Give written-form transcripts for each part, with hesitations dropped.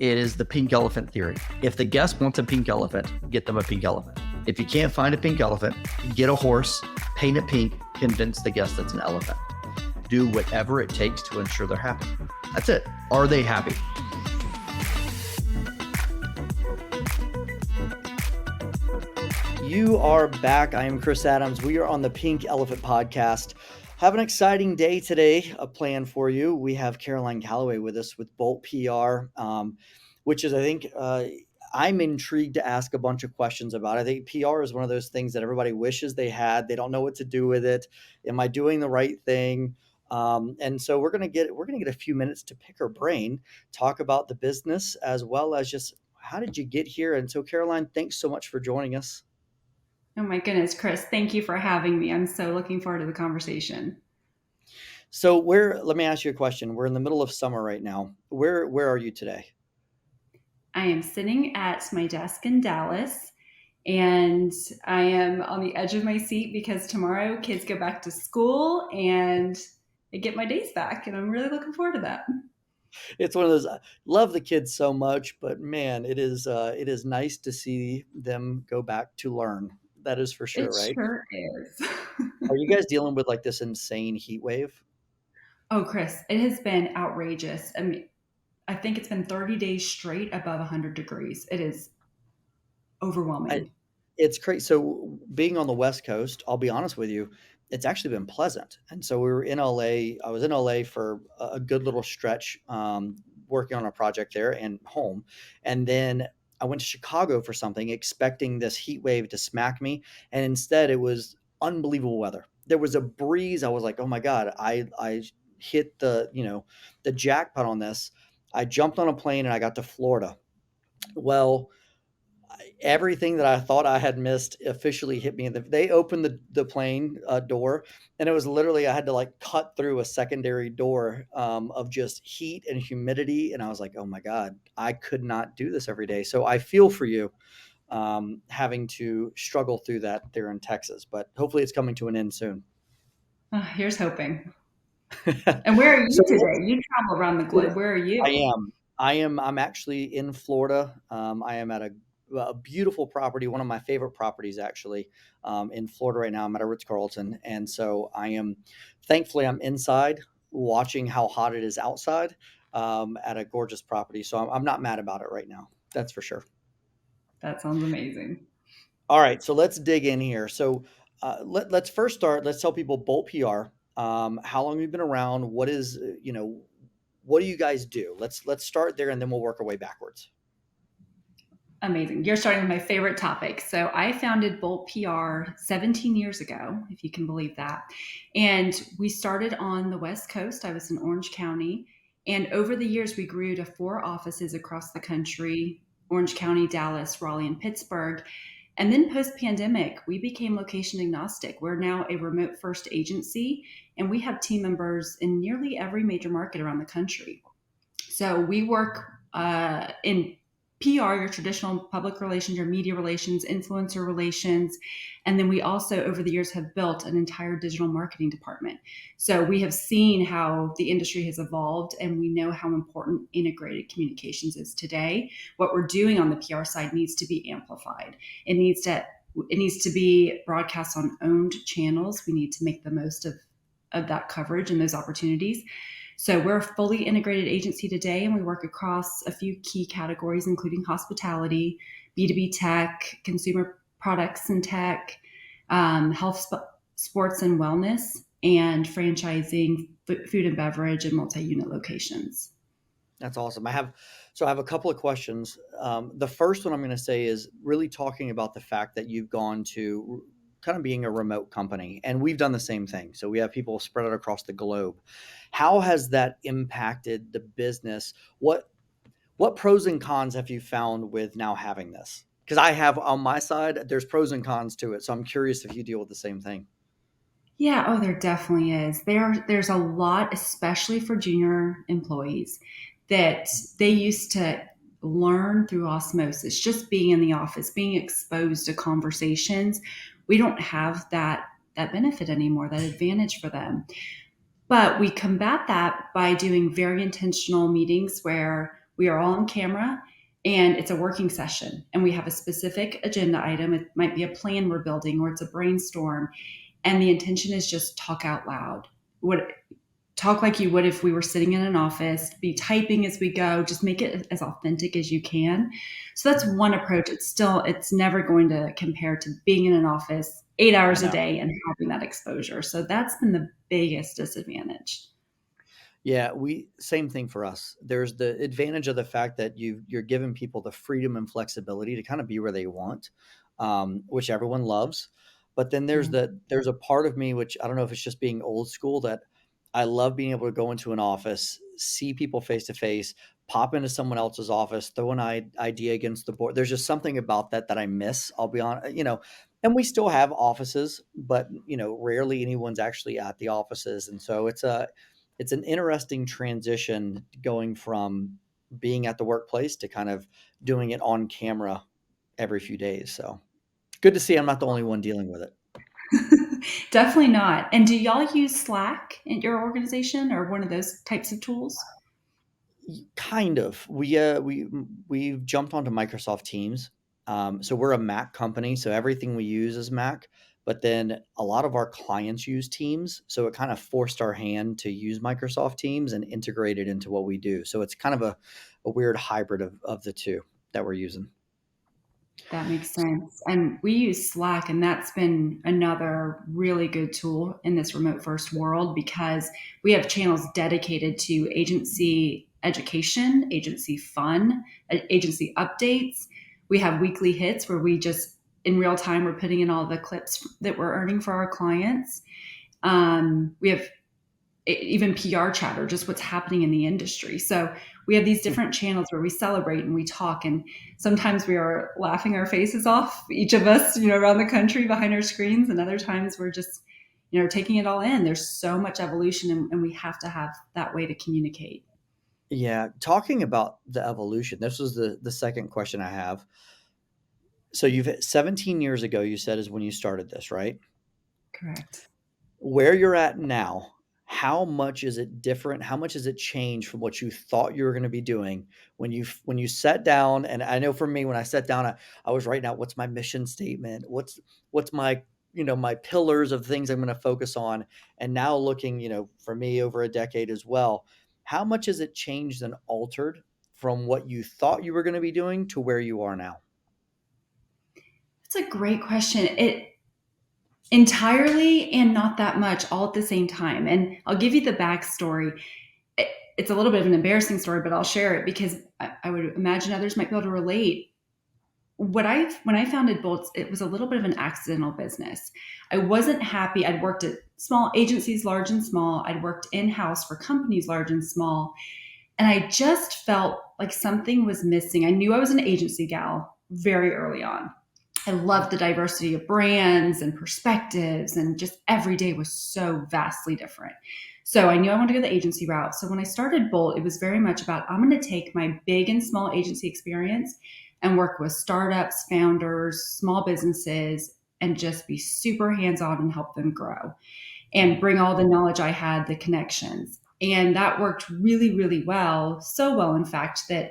It is the pink elephant theory. If the guest wants a pink elephant, get them a pink elephant. If you can't find a pink elephant, get a horse, paint it pink, convince the guest it's an elephant. Do whatever it takes to ensure they're happy. That's it. Are they happy? You are back. I am Chris Adams. We are on the Pink Elephant Podcast. Have an exciting day today planned for you. We have Caroline Callaway with us with Bolt PR, which is, I think, I'm intrigued to ask a bunch of questions about. I think PR is one of those things that everybody wishes they had. They don't know what to do with it. Am I doing the right thing? And so we're gonna get a few minutes to pick her brain, talk about the business as well as just how did you get here. And so, Caroline, thanks so much for joining us. Oh my goodness, Chris, thank you for having me. I'm so looking forward to the conversation. So let me ask you a question. We're in the middle of summer right now. Where are you today? I am sitting at my desk in Dallas, and I am on the edge of my seat because tomorrow kids go back to school and I get my days back, and I'm really looking forward to that. It's one of those, I love the kids so much, but man, it is nice to see them go back to learn. That is for sure, It right? sure is. Are you guys dealing with like this insane heat wave? Oh, Chris, it has been outrageous. I mean, I think it's been 30 days straight above 100 degrees. It is I, overwhelming. it's crazy. So being on the West Coast, I'll be honest with you, it's actually been pleasant. And so we were in LA. I was in LA for a good little stretch, working on a project there and home. And then I went to Chicago for something, expecting this heat wave to smack me. And instead it was unbelievable weather. There was a breeze. I was like, oh my God, I hit the jackpot on this. I jumped on a plane and I got to Florida. Well, everything that I thought I had missed officially hit me. They opened the plane door, and it was literally I had to like cut through a secondary door of just heat and humidity, and I was like, oh my God, I could not do this every day. So I feel for you having to struggle through that there in Texas, but hopefully it's coming to an end soon. Here's hoping. And where are you So today? You travel around the globe. Where are you? I am. I'm actually in Florida. I am at a beautiful property, one of my favorite properties actually, in Florida right now. I'm at a Ritz-Carlton. And so thankfully I'm inside watching how hot it is outside, at a gorgeous property. So I'm not mad about it right now. That's for sure. That sounds amazing. All right. So let's dig in here. So let's first start. Let's tell people Bolt PR. How long have you been around? What do you guys do? Let's start there and then we'll work our way backwards. Amazing. You're starting with my favorite topic. So I founded Bolt PR 17 years ago, if you can believe that. And we started on the West Coast. I was in Orange County. And over the years, we grew to 4 offices across the country: Orange County, Dallas, Raleigh, and Pittsburgh. And then post pandemic, we became location agnostic. We're now a remote first agency, and we have team members in nearly every major market around the country. So we work in PR, your traditional public relations, your media relations, influencer relations. And then we also, over the years, have built an entire digital marketing department. So we have seen how the industry has evolved, and we know how important integrated communications is today. What we're doing on the PR side needs to be amplified. It needs to be broadcast on owned channels. We need to make the most of that coverage and those opportunities. So we're a fully integrated agency today, and we work across a few key categories, including hospitality, B2B tech, consumer products and tech, health, sports and wellness, and franchising, food and beverage, and multi-unit locations. That's awesome. I have a couple of questions. The first one I'm going to say is really talking about the fact that you've gone to kind of being a remote company, and we've done the same thing. So we have people spread out across the globe. How has that impacted the business? What pros and cons have you found with now having this? Because I have on my side, there's pros and cons to it. So I'm curious if you deal with the same thing. Yeah, oh, there definitely is. There's a lot, especially for junior employees, that they used to learn through osmosis, just being in the office, being exposed to conversations. We don't have that benefit anymore, that advantage for them. But we combat that by doing very intentional meetings where We are all on camera and it's a working session and we have a specific agenda item. It might be a plan we're building or it's a brainstorm. And the intention is just talk out loud. What talk like you would if we were sitting in an office, be typing as we go, just make it as authentic as you can. So that's one approach. It's never going to compare to being in an office 8 hours a No. day and having that exposure. So that's been the biggest disadvantage. Yeah, we same thing for us. There's the advantage of the fact that you're giving people the freedom and flexibility to kind of be where they want, which everyone loves. But then Yeah. there's a part of me which I don't know if it's just being old school that I love being able to go into an office, see people face to face, pop into someone else's office, throw an idea against the board. There's just something about that that I miss. I'll be honest, and we still have offices, but rarely anyone's actually at the offices, and so it's an interesting transition going from being at the workplace to kind of doing it on camera every few days. So good to see I'm not the only one dealing with it. Definitely not. And do y'all use Slack in your organization or one of those types of tools? Kind of. We've jumped onto Microsoft Teams. So we're a Mac company, so everything we use is Mac. But then a lot of our clients use Teams, so it kind of forced our hand to use Microsoft Teams and integrate it into what we do. So it's kind of a weird hybrid of the two that we're using. That makes sense. And we use Slack, and that's been another really good tool in this remote first world because we have channels dedicated to agency education, agency fun, agency updates. We have weekly hits where we just in real time we're putting in all the clips that we're earning for our clients. We have even PR chatter, just what's happening in the industry. So we have these different channels where we celebrate and we talk, and sometimes we are laughing our faces off, each of us, around the country behind our screens, and other times we're just, taking it all in. There's so much evolution, and we have to have that way to communicate. Yeah, talking about the evolution, this was the second question I have. So you've 17 years ago, you said is when you started this, right? Correct. Where you're at now, how much is it different? How much has it changed from what you thought you were going to be doing when you sat down? And I know for me, when I sat down, I was writing out what's my mission statement, what's my my pillars of things I'm going to focus on. And now looking, for me over a decade as well, how much has it changed and altered from what you thought you were going to be doing to where you are now? That's a great question. It entirely and not that much all at the same time. And I'll give you the backstory. It's a little bit of an embarrassing story, but I'll share it because I would imagine others might be able to relate. When I founded Bolts, it was a little bit of an accidental business. I wasn't happy. I'd worked at small agencies, large and small. I'd worked in-house for companies large and small. And I just felt like something was missing. I knew I was an agency gal very early on. I loved the diversity of brands and perspectives, and just every day was so vastly different. So I knew I wanted to go the agency route. So when I started Bolt, it was very much about I'm going to take my big and small agency experience and work with startups, founders, small businesses, and just be super hands on and help them grow and Mhm. bring all the knowledge I had, the connections. And that worked really, really well. So well, in fact, that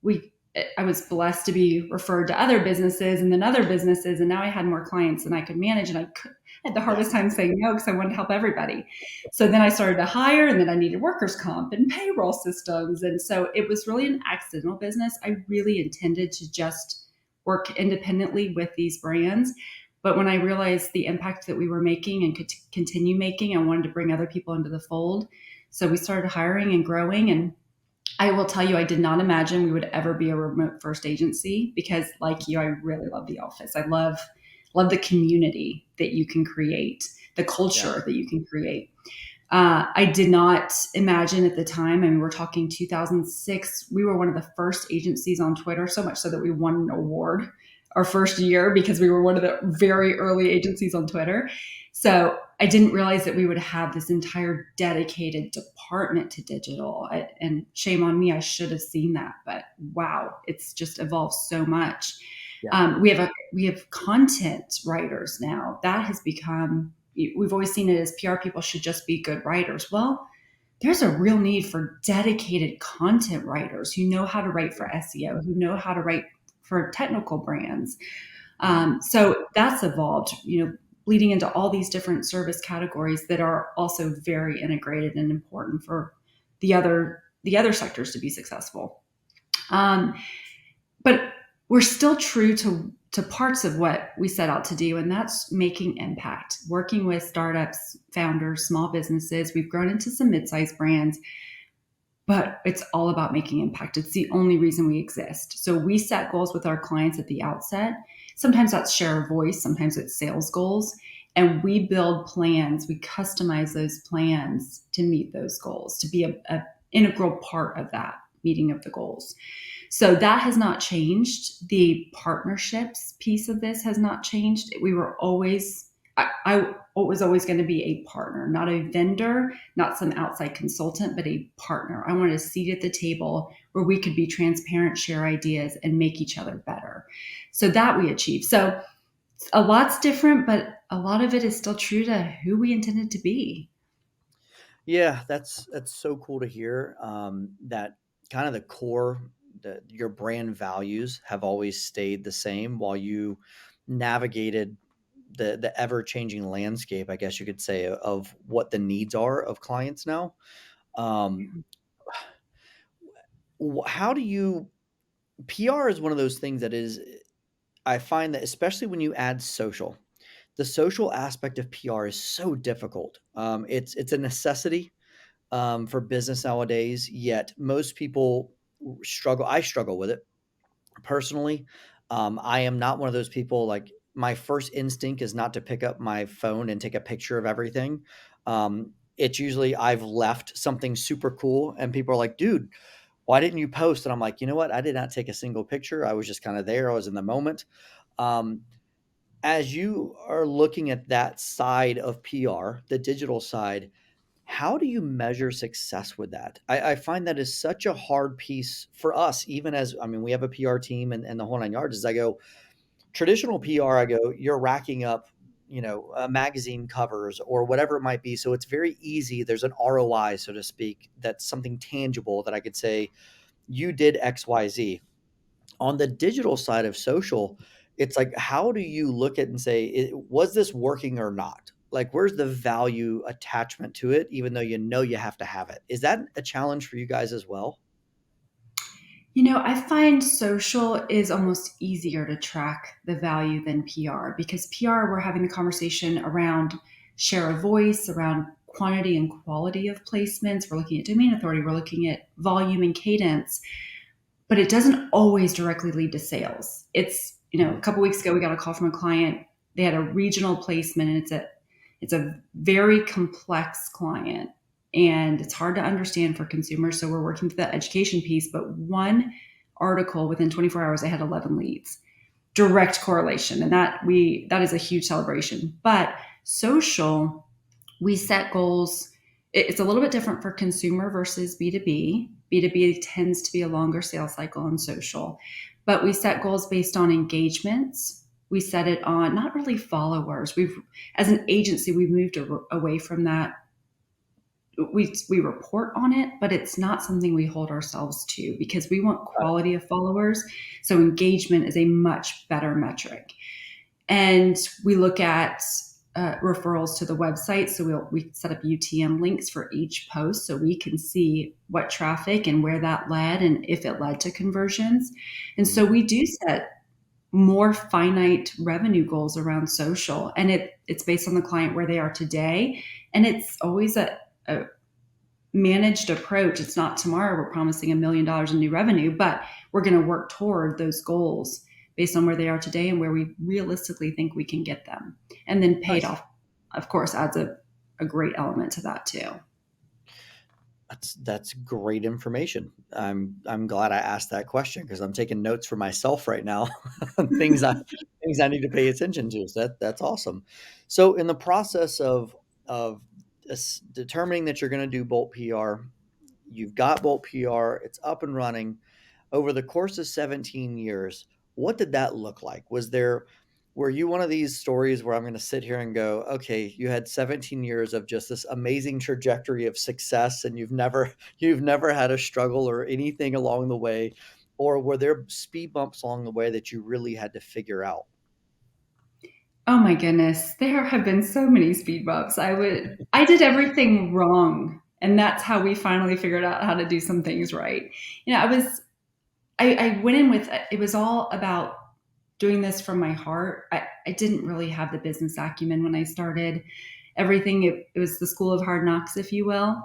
we I was blessed to be referred to other businesses and then other businesses. And now I had more clients than I could manage. And had the Yeah. hardest time saying no because I wanted to help everybody. So then I started to hire, and then I needed workers' comp and payroll systems. And so it was really an accidental business. I really intended to just work independently with these brands. But when I realized the impact that we were making and could continue making, I wanted to bring other people into the fold. So we started hiring and growing. And I will tell you, I did not imagine we would ever be a remote first agency because, like you, I really love the office. I love the community that you can create, the Yeah. culture that you can create. I did not imagine at the time, I mean, we're talking 2006, we were one of the first agencies on Twitter, so much so that we won an award our first year because we were one of the very early agencies on Twitter. So I didn't realize that we would have this entire dedicated department to digital. And shame on me, I should have seen that. But wow, it's just evolved so much. Yeah. We have content writers now. That has become. We've always seen it as PR people should just be good writers. Well, there's a real need for dedicated content writers who know how to write for SEO, who know how to write for technical brands. So that's evolved, bleeding into all these different service categories that are also very integrated and important for the other sectors to be successful. Um, but we're still true to parts of what we set out to do, and that's making impact, working with startups, founders, small businesses. We've grown into some mid-sized brands, but it's all about making impact. It's the only reason we exist. So we set goals with our clients at the outset. Sometimes that's share of voice, sometimes it's sales goals. And we build plans, we customize those plans to meet those goals, to be a integral part of that meeting of the goals. So that has not changed. The partnerships piece of this has not changed. We were always, I was always going to be a partner, not a vendor, not some outside consultant, but a partner. I wanted a seat at the table where we could be transparent, share ideas, and make each other better. So that we achieved. So a lot's different, but a lot of it is still true to who we intended to be. Yeah, that's so cool to hear. That kind of the core, your brand values have always stayed the same while you navigated the ever changing landscape, I guess you could say, of what the needs are of clients now. Um, how do you PR is one of those things that is, I find that especially when you add social, the social aspect of PR is so difficult. It's a necessity for business nowadays. Yet most people struggle. I struggle with it personally. I am not one of those people. Like my first instinct is not to pick up my phone and take a picture of everything. It's usually I've left something super cool, and people are like, "Dude, why didn't you post?" And I'm like, you know what? I did not take a single picture. I was just kind of there. I was in the moment. Um, as you are looking at that side of PR, the digital side, how do you measure success with that? I find that is such a hard piece for us, even as I mean, we have a PR team and the whole nine yards. As I go, traditional PR, I go, you're racking up, magazine covers or whatever it might be. So it's very easy. There's an ROI, so to speak, that's something tangible that I could say, you did XYZ. On the digital side of social, it's like, how do you look at and say, was this working or not? Like, where's the value attachment to it, even though you have to have it? Is that a challenge for you guys as well? I find social is almost easier to track the value than PR because PR, we're having the conversation around share of voice, around quantity and quality of placements. We're looking at domain authority, we're looking at volume and cadence, but it doesn't always directly lead to sales. It's, a Mhm. couple weeks ago, we got a call from a client. They had a regional placement, and it's a very complex client, and it's hard to understand for consumers. So we're working through that education piece. But one article within 24 hours, they had 11 leads, direct correlation, and that is a huge celebration. But social, we set goals. It's a little bit different for consumer versus B2B. B2B tends to be a longer sales cycle on social, but we set goals based on engagements. We set it on not really followers. As an agency, we've moved away from that. We report on it, but it's not something we hold ourselves to because we want quality of followers. So engagement is a much better metric. And we look at referrals to the website. So we set up UTM links for each post so we can see what traffic and where that led and if it led to conversions. And so Mhm. we do set more finite revenue goals around social, and it's based on the client where they are today, and it's always a managed approach. It's not tomorrow we're promising $1 million in new revenue, but we're going to work toward those goals based on where they are today and where we realistically think we can get them. And then paid Nice. off, of course, adds a great element to that too. That's great information. I'm glad I asked that question because I'm taking notes for myself right now on things I need to pay attention to. So that's awesome. So in the process of determining that you're going to do Bolt PR, you've got Bolt PR, it's up and running. Over the course of 17 years, what did that look like? were you one of these stories where I'm going to sit here and go, okay, you had 17 years of just this amazing trajectory of success and you've never had a struggle or anything along the way, or were there speed bumps along the way that you really had to figure out? Oh my goodness, there have been so many speed bumps. I did everything wrong, and that's how we finally figured out how to do some things right. You know, I went in with it was all about doing this from my heart. I didn't really have the business acumen when I started everything. It was the school of hard knocks, if you will.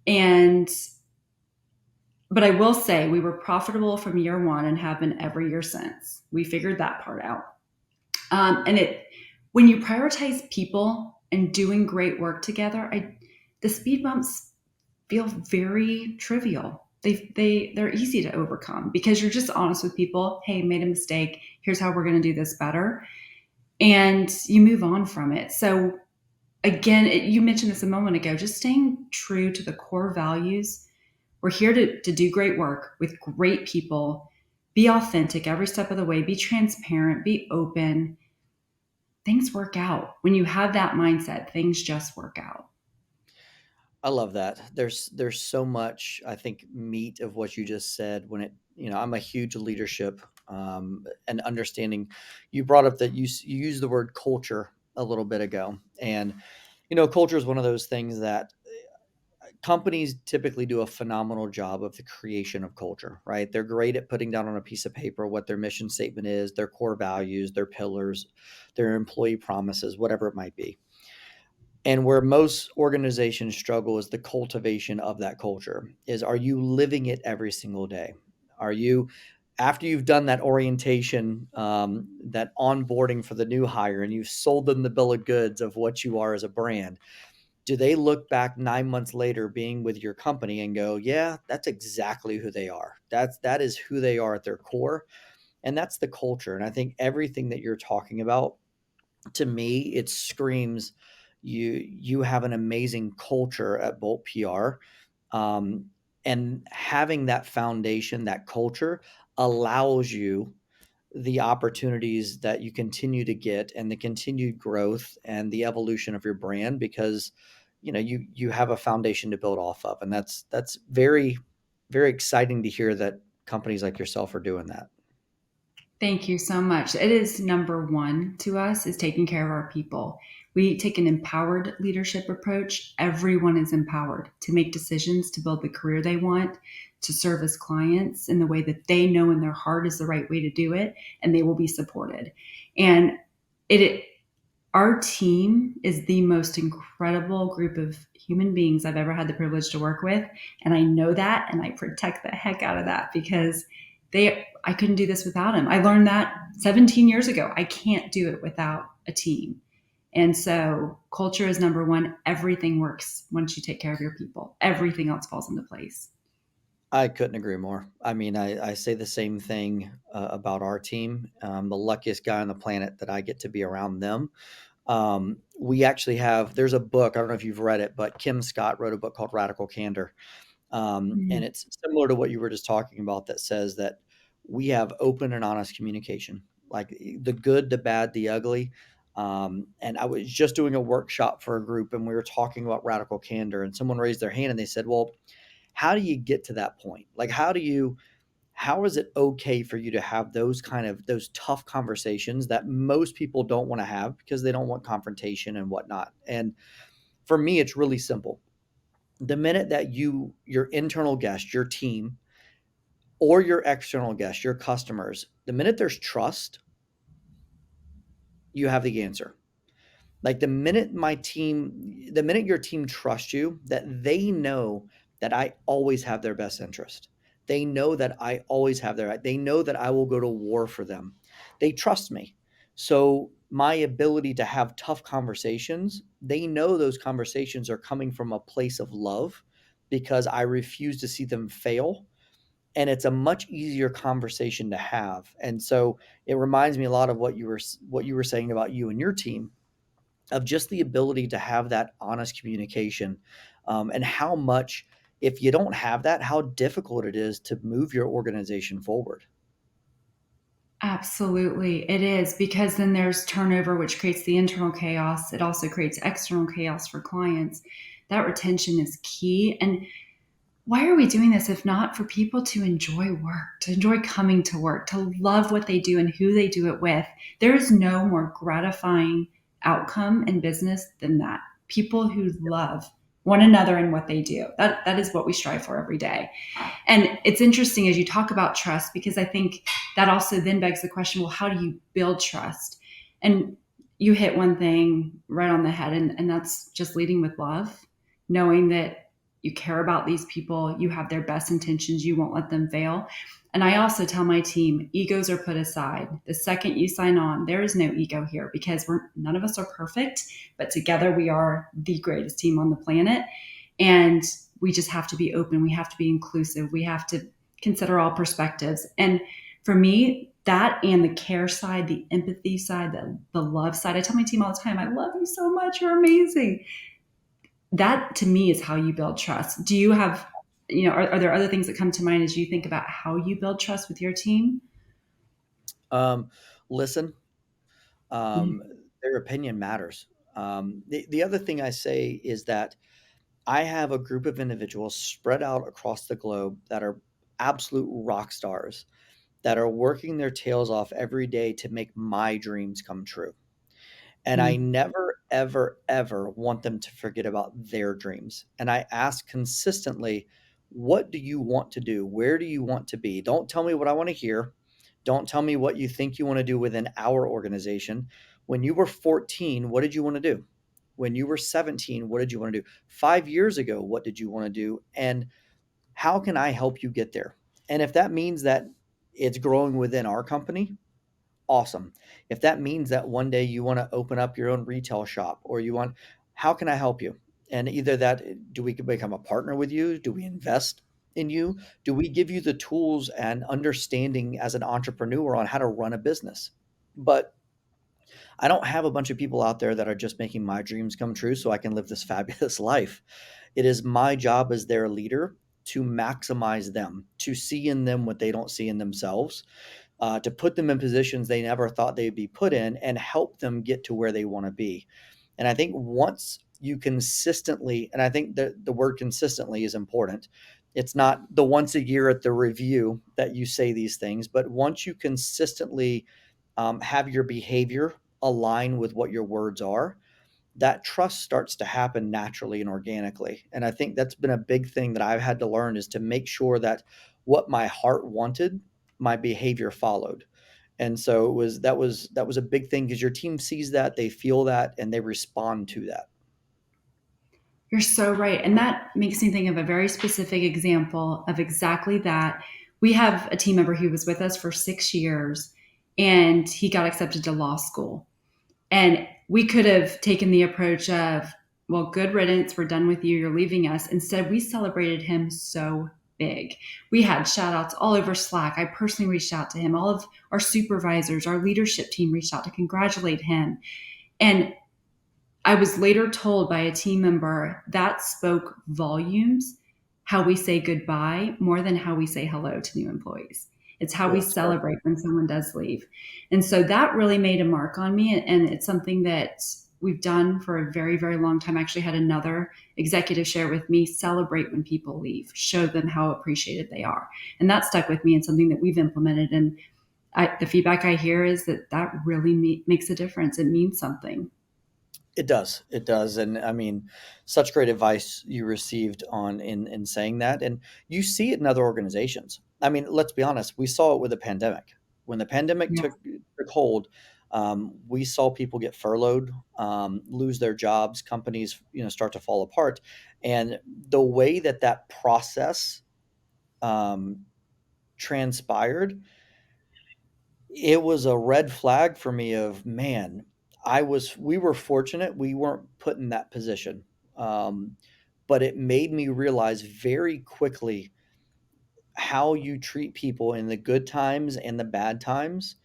And but I will say we were profitable from year one and have been every year since. We figured that part out. And it when you prioritize people and doing great work together, the speed bumps feel very trivial. They're easy to overcome because you're just honest with people. Hey, made a mistake. Here's how we're going to do this better, and you move on from it. So again, you mentioned this a moment ago. Just staying true to the core values. We're here to do great work with great people. Be authentic every step of the way. Be transparent. Be open. Things work out when you have that mindset. Things just work out. I love that. There's so much, I think, meat of what you just said when I'm a huge leadership and understanding. You brought up that you used the word culture a little bit ago, and culture is one of those things that companies typically do a phenomenal job of the creation of culture, right? They're great at putting down on a piece of paper what their mission statement is, their core values, their pillars, their employee promises, whatever it might be. And where most organizations struggle is the cultivation of that culture. Is are you living it every single day? Are you after you've done that orientation, that onboarding for the new hire, and you've sold them the bill of goods of what you are as a brand? Do they look back 9 months later being with your company and go, yeah, that's exactly who they are. That is who they are at their core. And that's the culture. And I think everything that you're talking about, to me, it screams you have an amazing culture at Bolt PR. Um, and having that foundation, that culture allows you the opportunities that you continue to get and the continued growth and the evolution of your brand because you have a foundation to build off of, and that's very, very exciting to hear that companies like yourself are doing that. Thank you so much. It is number one to us is taking care of our people. We take an empowered leadership approach. Everyone is empowered to make decisions, to build the career they want, to service clients in the way that they know in their heart is the right way to do it, and they will be supported. And it our team is the most incredible group of human beings I've ever had the privilege to work with. And I know that and I protect the heck out of that because I couldn't do this without them. I learned that 17 years ago. I can't do it without a team. And so culture is number one. Everything works once you take care of your people. Everything else falls into place. I couldn't agree more. I mean, I say the same thing about our team. The luckiest guy on the planet that I get to be around them. We actually there's a book, I don't know if you've read it, but Kim Scott wrote a book called Radical Candor. And Mm. it's similar to what you were just talking about, that says that we have open and honest communication, like the good, the bad, the ugly. And I was just doing a workshop for a group and we were talking about radical candor, and someone raised their hand and they said, well, how do you get to that point? Like, how is it okay for you to have those tough conversations that most people don't want to have because they don't want confrontation and whatnot? And for me, it's really simple. The minute that your internal guest, your team, or your external guests, your customers, the minute there's trust, you have the answer. Like the minute your team trusts you, that they know that I always have their best interest. They know that I always have they know that I will go to war for them. They trust me. So my ability to have tough conversations, they know those conversations are coming from a place of love because I refuse to see them fail, and it's a much easier conversation to have. And so it reminds me a lot of what you were saying about you and your team, of just the ability to have that honest communication, and how much, if you don't have that, how difficult it is to move your organization forward. Absolutely. It is because then there's turnover, which creates the internal chaos. It also creates external chaos for clients. That retention is key. And why are we doing this if not for people to enjoy work, to enjoy coming to work, to love what they do and who they do it with? There is no more gratifying outcome in business than that. People who love one another and what they do. That is what we strive for every day. And it's interesting as you talk about trust, because I think that also then begs the question, well, how do you build trust? And you hit one thing right on the head, and that's just leading with love, knowing that you care about these people, you have their best intentions, you won't let them fail. And I also tell my team, egos are put aside. The second you sign on, there is no ego here because none of us are perfect, but together we are the greatest team on the planet. And we just have to be open. We have to be inclusive. We have to consider all perspectives. And for me, that and the care side, the empathy side, the love side. I tell my team all the time, I love you so much. You're amazing. That to me is how you build trust. Do you have, are there other things that come to mind as you think about how you build trust with your team? Um, Listen, um, Mm. their opinion matters. The other thing I say is that I have a group of individuals spread out across the globe that are absolute rock stars that are working their tails off every day to make my dreams come true. And I Mm. never, ever, ever want them to forget about their dreams. And I ask consistently, what do you want to do? Where do you want to be? Don't tell me what I want to hear. Don't tell me what you think you want to do within our organization. When you were 14, what did you want to do? When you were 17, what did you want to do? 5 years ago, what did you want to do? And how can I help you get there? And if that means that it's growing within our company, awesome. If that means that one day you want to open up your own retail shop or you want, how can I help you? And either that, do we become a partner with you? Do we invest in you? Do we give you the tools and understanding as an entrepreneur on how to run a business? But I don't have a bunch of people out there that are just making my dreams come true so I can live this fabulous life. It is my job as their leader to maximize them, to see in them what they don't see in themselves, to put them in positions they never thought they'd be put in and help them get to where they want to be. And I think once you consistently, and I think the word consistently is important. It's not the once a year at the review that you say these things, but once you consistently have your behavior align with what your words are, that trust starts to happen naturally and organically. And I think that's been a big thing that I've had to learn is to make sure that what my heart wanted, my behavior followed. And so that was a big thing because your team sees that, they feel that, and they respond to that. You're so right. And that makes me think of a very specific example of exactly that. We have a team member who was with us for 6 years and he got accepted to law school. And we could have taken the approach of, well, good riddance, we're done with you, you're leaving us. Instead, we celebrated him so big. We had shout outs all over Slack. I personally reached out to him. All of our supervisors, our leadership team reached out to congratulate him. And I was later told by a team member that spoke volumes how we say goodbye more than how we say hello to new employees. It's how we Yeah, smart. celebrate when someone does leave. And so that really made a mark on me. And it's something that we've done for a very, very long time. I actually had another executive share with me celebrate when people leave, show them how appreciated they are. And that stuck with me and something that we've implemented. And the feedback I hear is that that really makes a difference. It means something. It does. It does. And I mean, such great advice you received on in saying that. And you see it in other organizations. I mean, let's be honest, we saw it with the pandemic. When the pandemic Yeah. took hold, we saw people get furloughed, lose their jobs, companies, start to fall apart. And the way that that process um, transpired, it was a red flag for me of, man, we were fortunate we weren't put in that position. Um, but it made me realize very quickly how you treat people in the good times and the bad times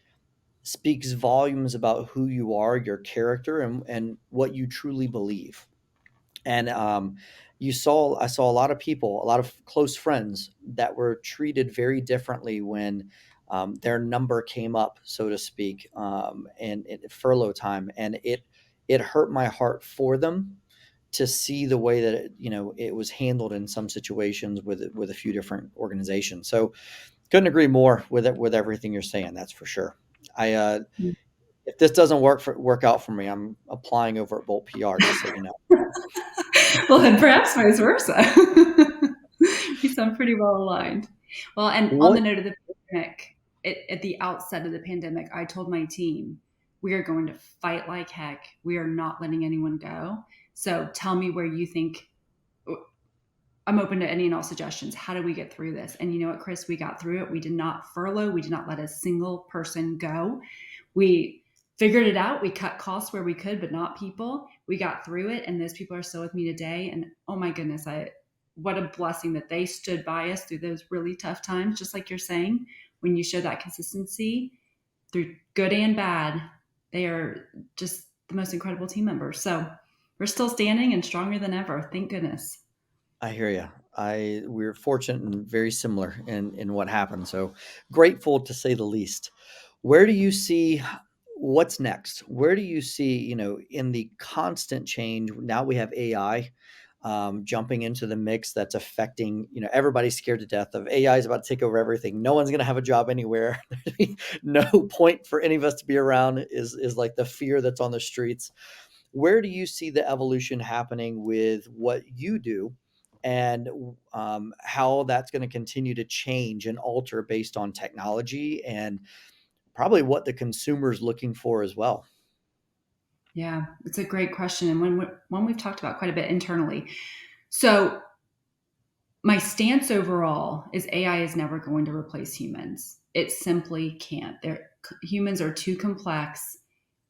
speaks volumes about who you are, your character, and what you truly believe. And I saw a lot of people, a lot of close friends that were treated very differently when their number came up, so to speak, and furlough time, and it hurt my heart for them to see the way that it was handled in some situations with a few different organizations. So couldn't agree more with it, with everything you're saying. That's for sure. I If this doesn't work out for me, I'm applying over at Bolt PR, just so you know. Well, and perhaps vice versa. We sound pretty well aligned. Well, and on the What note of the pandemic, at the outset of the pandemic, I told my team, we are going to fight like heck. We are not letting anyone go. So tell me where you think. I'm open to any and all suggestions. How do we get through this? And you know what, Chris, we got through it. We did not furlough. We did not let a single person go. We figured it out. We cut costs where we could, but not people. We got through it. And those people are still with me today. And oh my goodness, what a blessing that they stood by us through those really tough times. Just like you're saying, when you show that consistency through good and bad, they are just the most incredible team members. So we're still standing and stronger than ever. Thank goodness. I hear you. We're fortunate and very similar in what happened. So grateful to say the least. Where do you see what's next? Where do you see, in the constant change? Now we have AI jumping into the mix that's affecting, everybody's scared to death of AI is about to take over everything. No one's going to have a job anywhere. No point for any of us to be around is like the fear that's on the streets. Where do you see the evolution happening with what you do, and how that's going to continue to change and alter based on technology, and probably what the consumer is looking for as well? Yeah, it's a great question, and one we've talked about quite a bit internally. So my stance overall is AI is never going to replace humans. It simply can't. Humans are too complex.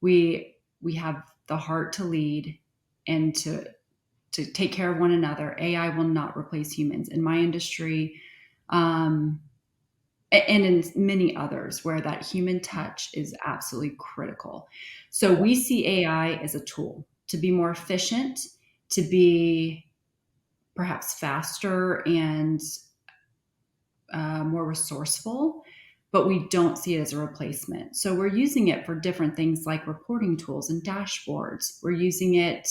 We have the heart to lead and to take care of one another. AI will not replace humans in my industry, um, and in many others where that human touch is absolutely critical. So Yeah. we see AI as a tool to be more efficient, to be perhaps faster and more resourceful, but we don't see it as a replacement. So we're using it for different things like reporting tools and dashboards. We're using it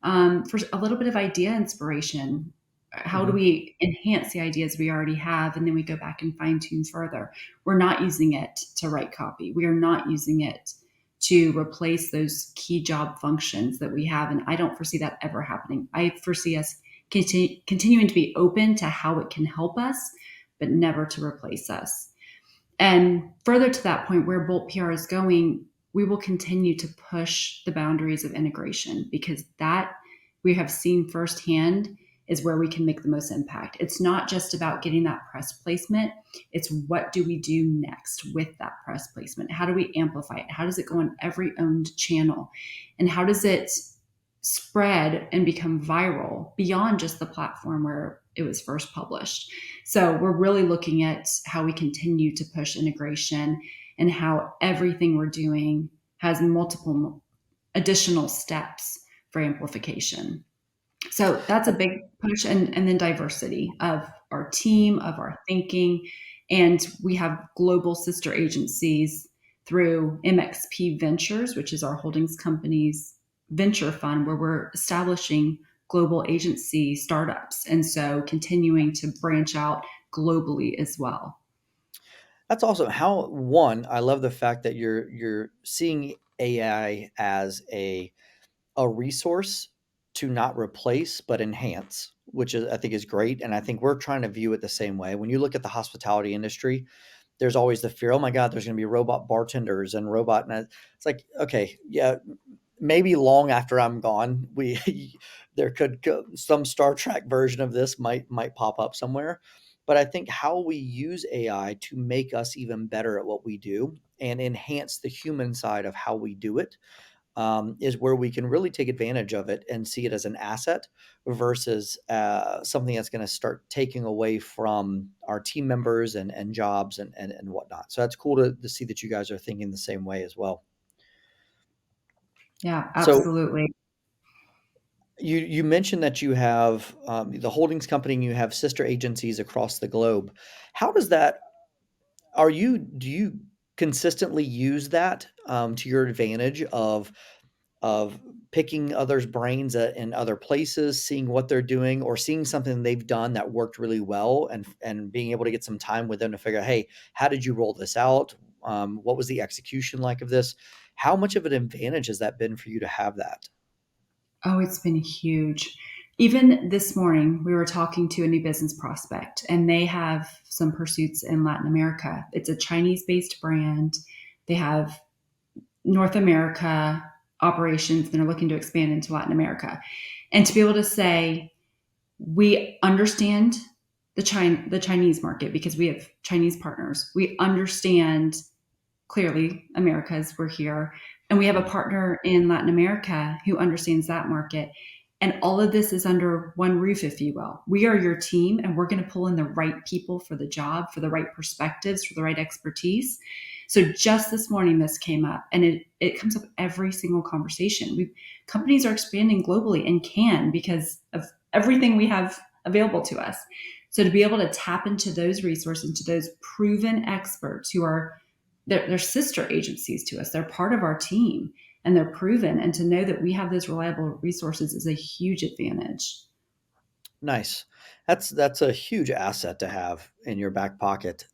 for a little bit of idea inspiration. How do Hmm. we enhance the ideas we already have? And then we go back and fine tune further. We're not using it to write copy. We are not using it to replace those key job functions that we have. And I don't foresee that ever happening. I foresee us continuing to be open to how it can help us, but never to replace us. And further to that point, where Bolt PR is going, we will continue to push the boundaries of integration, because that we have seen firsthand is where we can make the most impact. It's not just about getting that press placement. It's what do we do next with that press placement? How do we amplify it? How does it go on every owned channel? And how does it spread and become viral beyond just the platform where it was first published? So we're really looking at how we continue to push integration and how everything we're doing has multiple additional steps for amplification. So that's a big push. And then diversity of our team, of our thinking. And we have global sister agencies through MXP Ventures, which is our holdings company's venture fund, where we're establishing global agency startups. And so continuing to branch out globally as well. That's awesome. I love the fact that you're seeing AI as a resource to not replace but enhance, which is I think is great. And I think we're trying to view it the same way. When you look at the hospitality industry, there's always the fear, oh my God, there's going to be robot bartenders and robot. And it's like, okay, yeah, maybe long after I'm gone, there could go, some Star Trek version of this might pop up somewhere. But I think how we use AI to make us even better at what we do and enhance the human side of how we do it, is where we can really take advantage of it and see it as an asset versus something that's going to start taking away from our team members and jobs and whatnot. So that's cool to see that you guys are thinking the same way as well. Yeah, So absolutely. you mentioned that you have the holdings company and you have sister agencies across the globe. How does that Do you consistently use that to your advantage of picking others' brains in other places, seeing what they're doing, or seeing something they've done that worked really well, and being able to get some time with them to figure out, hey, how did you roll this out? What was the execution like of this? How much of an advantage has that been for you to have that? Oh, it's been huge. Even this morning, we were talking to a new business prospect, and they have some pursuits in Latin America. It's a Chinese based brand. They have North America operations and are looking to expand into Latin America. And to be able to say, we understand the Chinese market because we have Chinese partners. We understand clearly Americas, we're here. And we have a Mhm. partner in Latin America who understands that market. And all of this is under one roof, if you will. We are your team, and we're going to pull in the right people for the job, for the right perspectives, for the right expertise. So just this morning, this came up, and it comes up every single conversation. Companies are expanding globally and can because of everything we have available to us. So to be able to tap into those resources, into those proven experts who are they're sister agencies to us. They're part of our team and they're proven. And to know that we have those reliable resources is a huge advantage. Nice. That's a huge asset to have in your back pocket.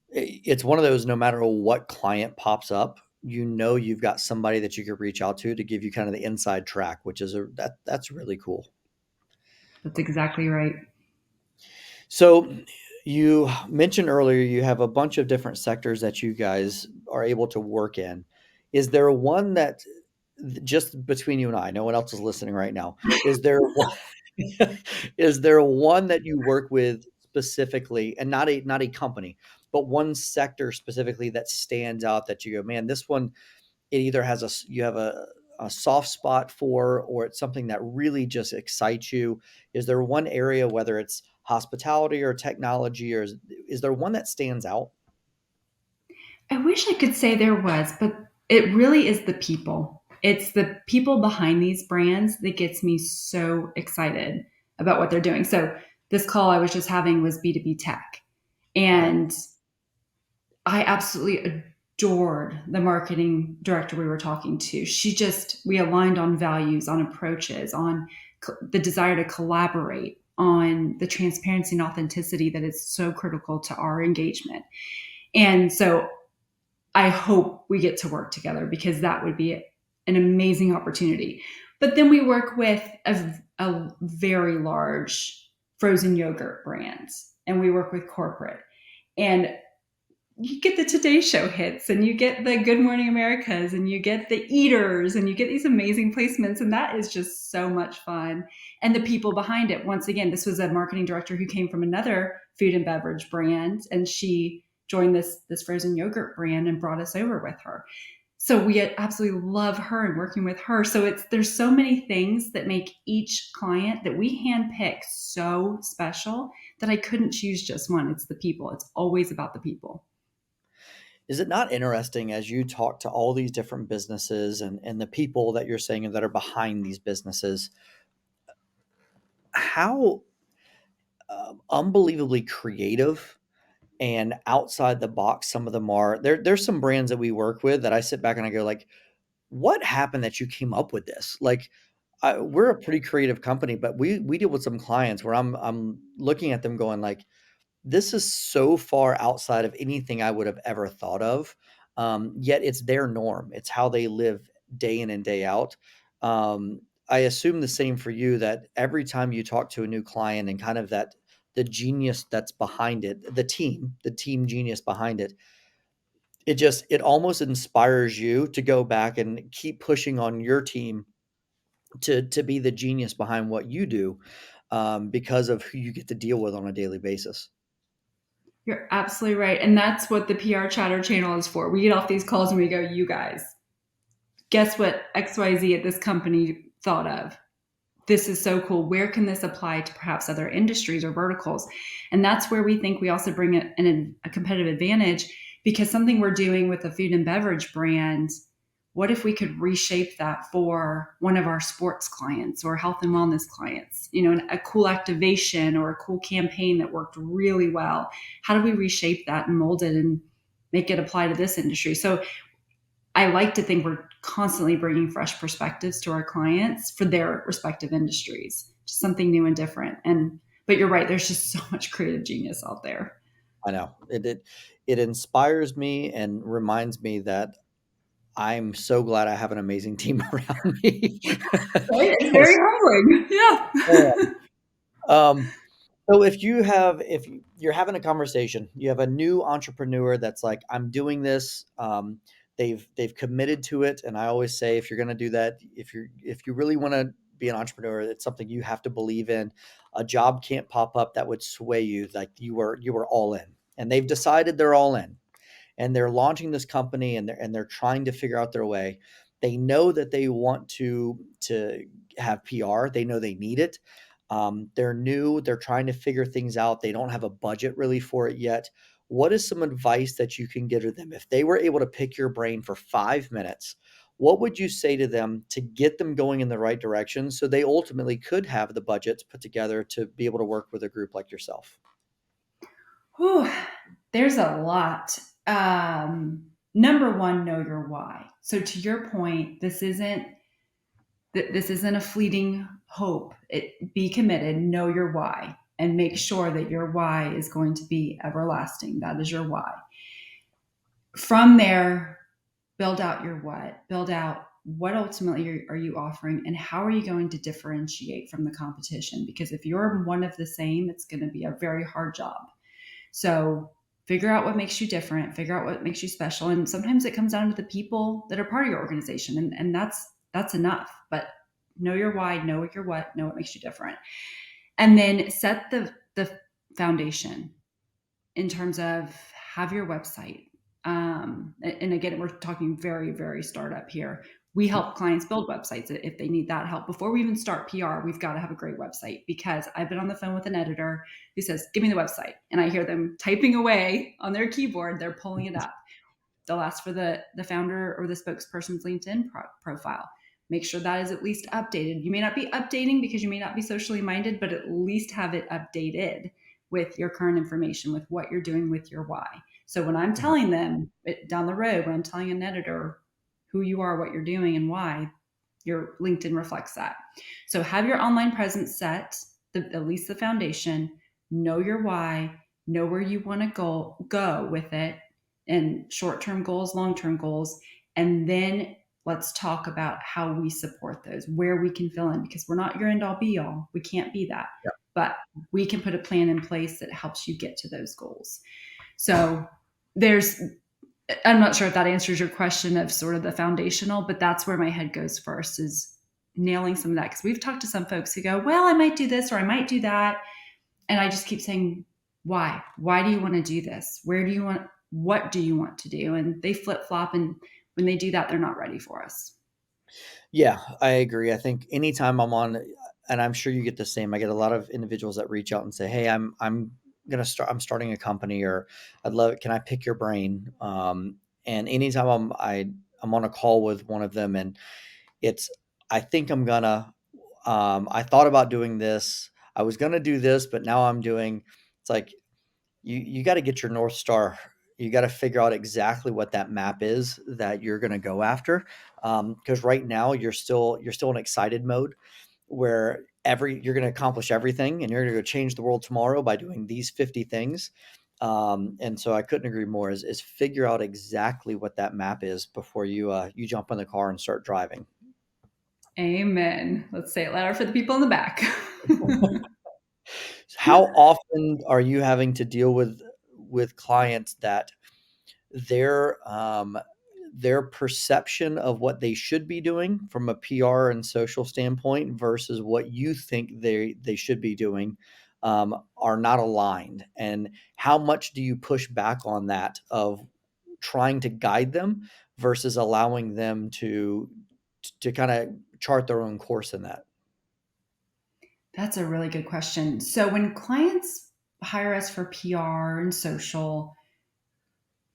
It's one of those, no matter what client pops up, you know you've got somebody that you could reach out to give you kind of the inside track, which is that's really cool. That's exactly right. So you mentioned earlier you have a bunch of different sectors that you guys are able to work in. Is there one that, just between you and I, no one else is listening right now, is there one, is there one that you work with specifically, and not a company, but one sector specifically that stands out that you go, man, this one, it either has you have a soft spot for, or it's something that really just excites you? Is there one area, whether it's hospitality or technology, or is there one that stands out? I wish I could say there was, but it really is the people. It's the people behind these brands that gets me so excited about what they're doing. So this call I was just having was B2B tech. Okay. And I absolutely adored the marketing director we were talking to. We aligned on values, on approaches, on the desire to collaborate, on the transparency and authenticity that is so critical to our engagement. And so I hope we get to work together because that would be an amazing opportunity. But then we work with a very large frozen yogurt brand, and we work with corporate. And you get the Today Show hits, and you get the Good Morning Americas, and you get the Eaters, and you get these amazing placements. And that is just so much fun. And the people behind it, once again, this was a marketing director who came from another food and beverage brand, and she joined this frozen yogurt brand and brought us over with her. So we absolutely love her and working with her. So there's so many things that make each client that we handpick so special that I couldn't choose just one. It's the people. It's always about the people. Is it not interesting, as you talk to all these different businesses and the people that you're saying that are behind these businesses, how unbelievably creative and outside the box some of them are? There's some brands that we work with that I sit back and I go like, what happened that you came up with this? Like, we're a pretty creative company, but we deal with some clients where I'm looking at them going like, this is so far outside of anything I would have ever thought of. Yet it's their norm. It's how they live day in and day out. I assume the same for you, that every time you talk to a new client and kind of that the genius that's behind it, the team genius behind it, it almost inspires you to go back and keep pushing on your team to be the genius behind what you do, because of who you get to deal with on a daily basis. You're absolutely right. And that's what the PR chatter channel is for. We get off these calls and we go, you guys, guess what XYZ at this company thought of? This is so cool. Where can this apply to perhaps other industries or verticals? And that's where we think we also bring a competitive advantage, because something we're doing with a food and beverage brand, what if we could reshape that for one of our sports clients or health and wellness clients? A cool activation or a cool campaign that worked really well. How do we reshape that and mold it and make it apply to this industry? So I like to think we're constantly bringing fresh perspectives to our clients for their respective industries, just something new and different. But you're right, there's just so much creative genius out there. I know it inspires me and reminds me that I'm so glad I have an amazing team around me. Right? It's very 'Cause, humbling. man, Yeah. um, so if you're having a conversation, you have a new entrepreneur that's like, I'm doing this. They've committed to it, and I always say, if you're going to do that, if you really want to be an entrepreneur, it's something you have to believe in. A job can't pop up that would sway you. Like you were all in, and they've decided they're all in, and they're launching this company, and they're trying to figure out their way. They know that they want to have PR. They know they need it. They're new. They're trying to figure things out. They don't have a budget really for it yet. What is some advice that you can give to them if they were able to pick your brain for 5 minutes? What would you say to them to get them going in the right direction so they ultimately could have the budgets put together to be able to work with a group like yourself? Whew, there's a lot. Number one, know your why. So to your point, this isn't a fleeting hope. Be committed, know your why, and make sure that your why is going to be everlasting. That is your why. From there, build out your what. Build out what ultimately are you offering, and how are you going to differentiate from the competition? Because if you're one of the same, it's going to be a very hard job. So figure out what makes you different, figure out what makes you special. And sometimes it comes down to the people that are part of your organization. And that's enough. But know your why, know your what, know what makes you different. And then set the foundation in terms of have your website. And again, we're talking very, very startup here. We help clients build websites if they need that help. Before we even start PR, we've got to have a great website, because I've been on the phone with an editor who says, "Give me the website." And I hear them typing away on their keyboard, they're pulling it up. They'll ask for the founder or the spokesperson's LinkedIn profile. Make sure that is at least updated. You may not be updating because you may not be socially minded, but at least have it updated with your current information, with what you're doing, with your why. So when I'm Mhm. telling them down the road, when I'm telling an editor who you are, what you're doing, and why, your LinkedIn reflects that. So have your online presence set, at least the foundation, know your why, know where you want to go with it, and short-term goals, long-term goals, and then let's talk about how we support those, where we can fill in, because we're not your end all be all. We can't be that. Yeah. But we can put a plan in place that helps you get to those goals. So there's I'm not sure if that answers your question of sort of the foundational, but that's where my head goes first, is nailing some of that. Because we've talked to some folks who go, well, I might do this or I might do that. And I just keep saying, why? Why do you want to do this? What do you want to do? And they flip flop. And when they do that, they're not ready for us. Yeah, I agree. I think anytime I'm on, and I'm sure you get the same. I get a lot of individuals that reach out and say, "Hey, I'm starting a company, or I'd love. Can I pick your brain?" And anytime I'm on a call with one of them, and it's I think I'm gonna. I thought about doing this. I was gonna do this, but now I'm doing. It's like you got to get your North Star. You got to figure out exactly what that map is that you're going to go after. Because right now you're still in excited mode where you're going to accomplish everything and you're going to go change the world tomorrow by doing these 50 things. And so I couldn't agree more. Is figure out exactly what that map is before you jump in the car and start driving. Amen. Let's say it louder for the people in the back. How often are you having to deal with clients that their their perception of what they should be doing from a PR and social standpoint versus what you think they should be doing are not aligned? And how much do you push back on that of trying to guide them versus allowing them to kind of chart their own course in that? That's a really good question. So when clients hire us for PR and social,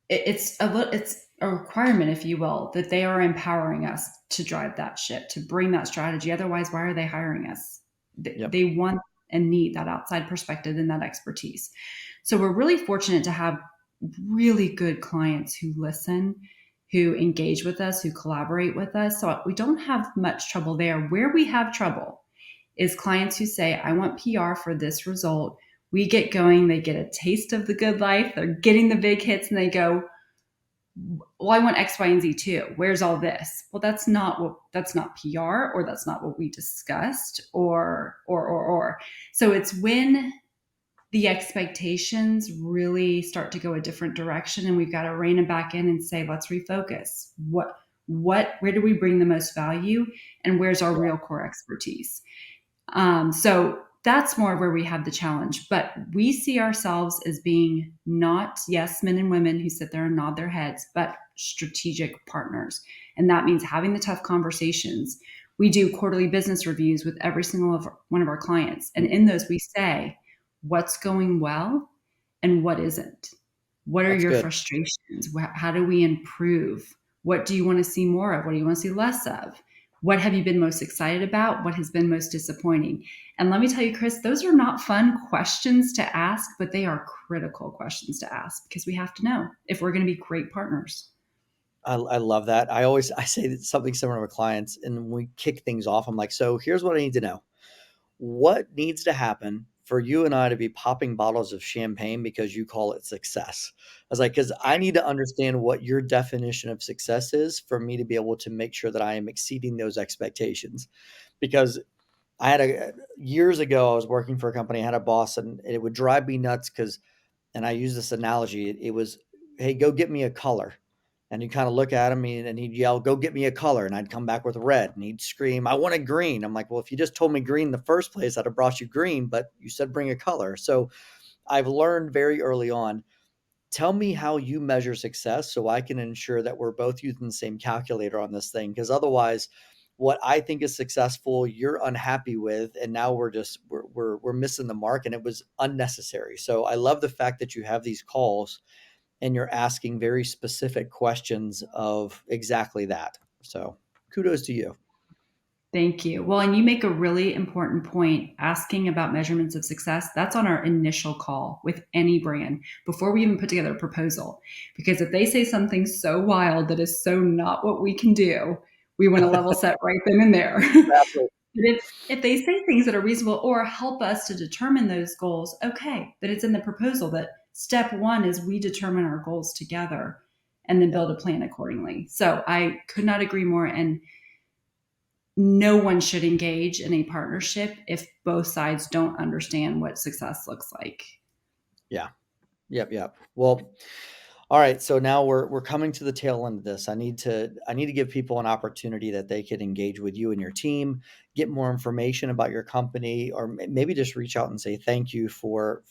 it's a little it's a requirement, if you will, that they are empowering us to drive that ship, to bring that strategy. Otherwise, why are they hiring us? Yep. They want and need that outside perspective and that expertise. So we're really fortunate to have really good clients who listen, who engage with us, who collaborate with us. So we don't have much trouble there. Where we have trouble is clients who say, I want PR for this result. We get going, they get a taste of the good life, they're getting the big hits, and they go, well, I want X, Y, and Z too. Where's all this? Well, that's not PR, or that's not what we discussed, or. So it's when the expectations really start to go a different direction, and we've got to rein it back in and say, let's refocus. Where do we bring the most value, and where's our real core expertise? So that's more where we have the challenge. But we see ourselves as being not yes men and women who sit there and nod their heads, but strategic partners. And that means having the tough conversations. We do quarterly business reviews with every single one of our clients. And in those, we say, what's going well and what isn't? What are That's your good. frustrations? How do we improve? What do you want to see more of? What do you want to see less of? What have you been most excited about? What has been most disappointing? And let me tell you, Chris, those are not fun questions to ask, but they are critical questions to ask because we have to know if we're going to be great partners. I love that. I say something similar with clients, and when we kick things off, I'm like, so here's what I need to know. What needs to happen for you and I to be popping bottles of champagne because you call it success? I was like, because I need to understand what your definition of success is for me to be able to make sure that I am exceeding those expectations. Because I had a years ago, I was working for a company, I had a boss, and it would drive me nuts because, and I use this analogy, it was, hey, go get me a color. And you kind of look at him and he'd yell, go get me a color. And I'd come back with red and he'd scream, I want a green. I'm like, well, if you just told me green in the first place, I'd have brought you green, but you said bring a color. So I've learned very early on, tell me how you measure success so I can ensure that we're both using the same calculator on this thing. Because otherwise, what I think is successful, you're unhappy with, and now we're missing the mark, and it was unnecessary. So I love the fact that you have these calls and you're asking very specific questions of exactly that. So kudos to you. Thank you. Well, and you make a really important point asking about measurements of success. That's on our initial call with any brand before we even put together a proposal. Because if they say something so wild that is so not what we can do, we want to level set right then and there. Exactly. But if they say things that are reasonable or help us to determine those goals, okay, that it's in the proposal that step one is we determine our goals together and then Yep. build a plan accordingly. So I could not agree more. And no one should engage in a partnership if both sides don't understand what success looks like. Yeah. Yep. Yep. Well, all right. So now we're coming to the tail end of this. I need to give people an opportunity that they could engage with you and your team, get more information about your company, or maybe just reach out and say thank you for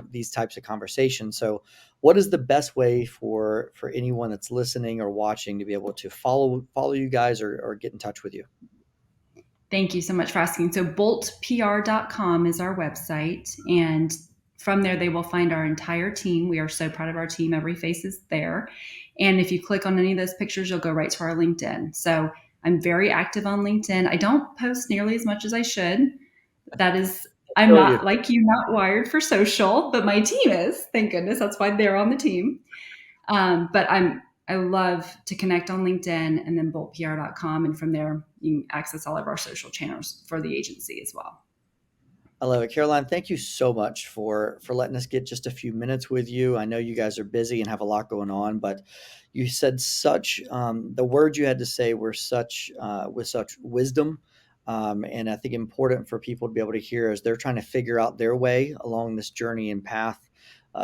these types of conversations. So, what is the best way for anyone that's listening or watching to be able to follow you guys or get in touch with you? Thank you so much for asking. So, boltpr.com is our website. And from there, they will find our entire team. We are so proud of our team. Every face is there. And if you click on any of those pictures, you'll go right to our LinkedIn. So, I'm very active on LinkedIn. I don't post nearly as much as I should. That is, I'm Feel you. not like you, not wired for social, but my team is. Thank goodness. That's why they're on the team. But I love to connect on LinkedIn and then boltpr.com. And from there, you can access all of our social channels for the agency as well. I love it. Caroline, thank you so much for letting us get just a few minutes with you. I know you guys are busy and have a lot going on, but you said such the words you had to say were such with such wisdom, and I think important for people to be able to hear as they're trying to figure out their way along this journey and path.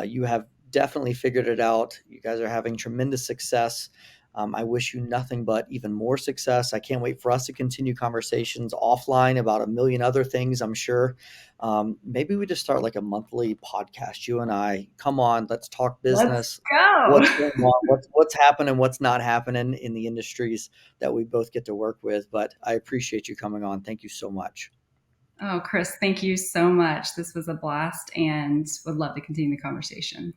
You have definitely figured it out. You guys are having tremendous success. I wish you nothing but even more success. I can't wait for us to continue conversations offline about a million other things, I'm sure. Maybe we just start like a monthly podcast. You and I, come on, let's talk Let's business. What's go. going on? What's happening? What's not happening in the industries that we both get to work with? But I appreciate you coming on. Thank you so much. Oh, Chris, thank you so much. This was a blast and would love to continue the conversation.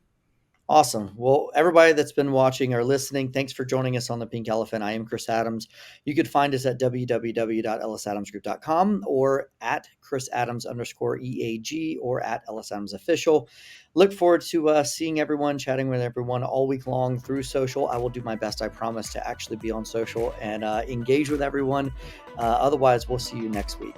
Awesome. Well, everybody that's been watching or listening, thanks for joining us on the Pink Elephant. I am Chris Adams. You could find us at www.ellisadamsgroup.com or at Chris Adams underscore EAG or at Ellis Adams Official. Look forward to seeing everyone, chatting with everyone all week long through social. I will do my best, I promise, to actually be on social and engage with everyone. Otherwise, we'll see you next week.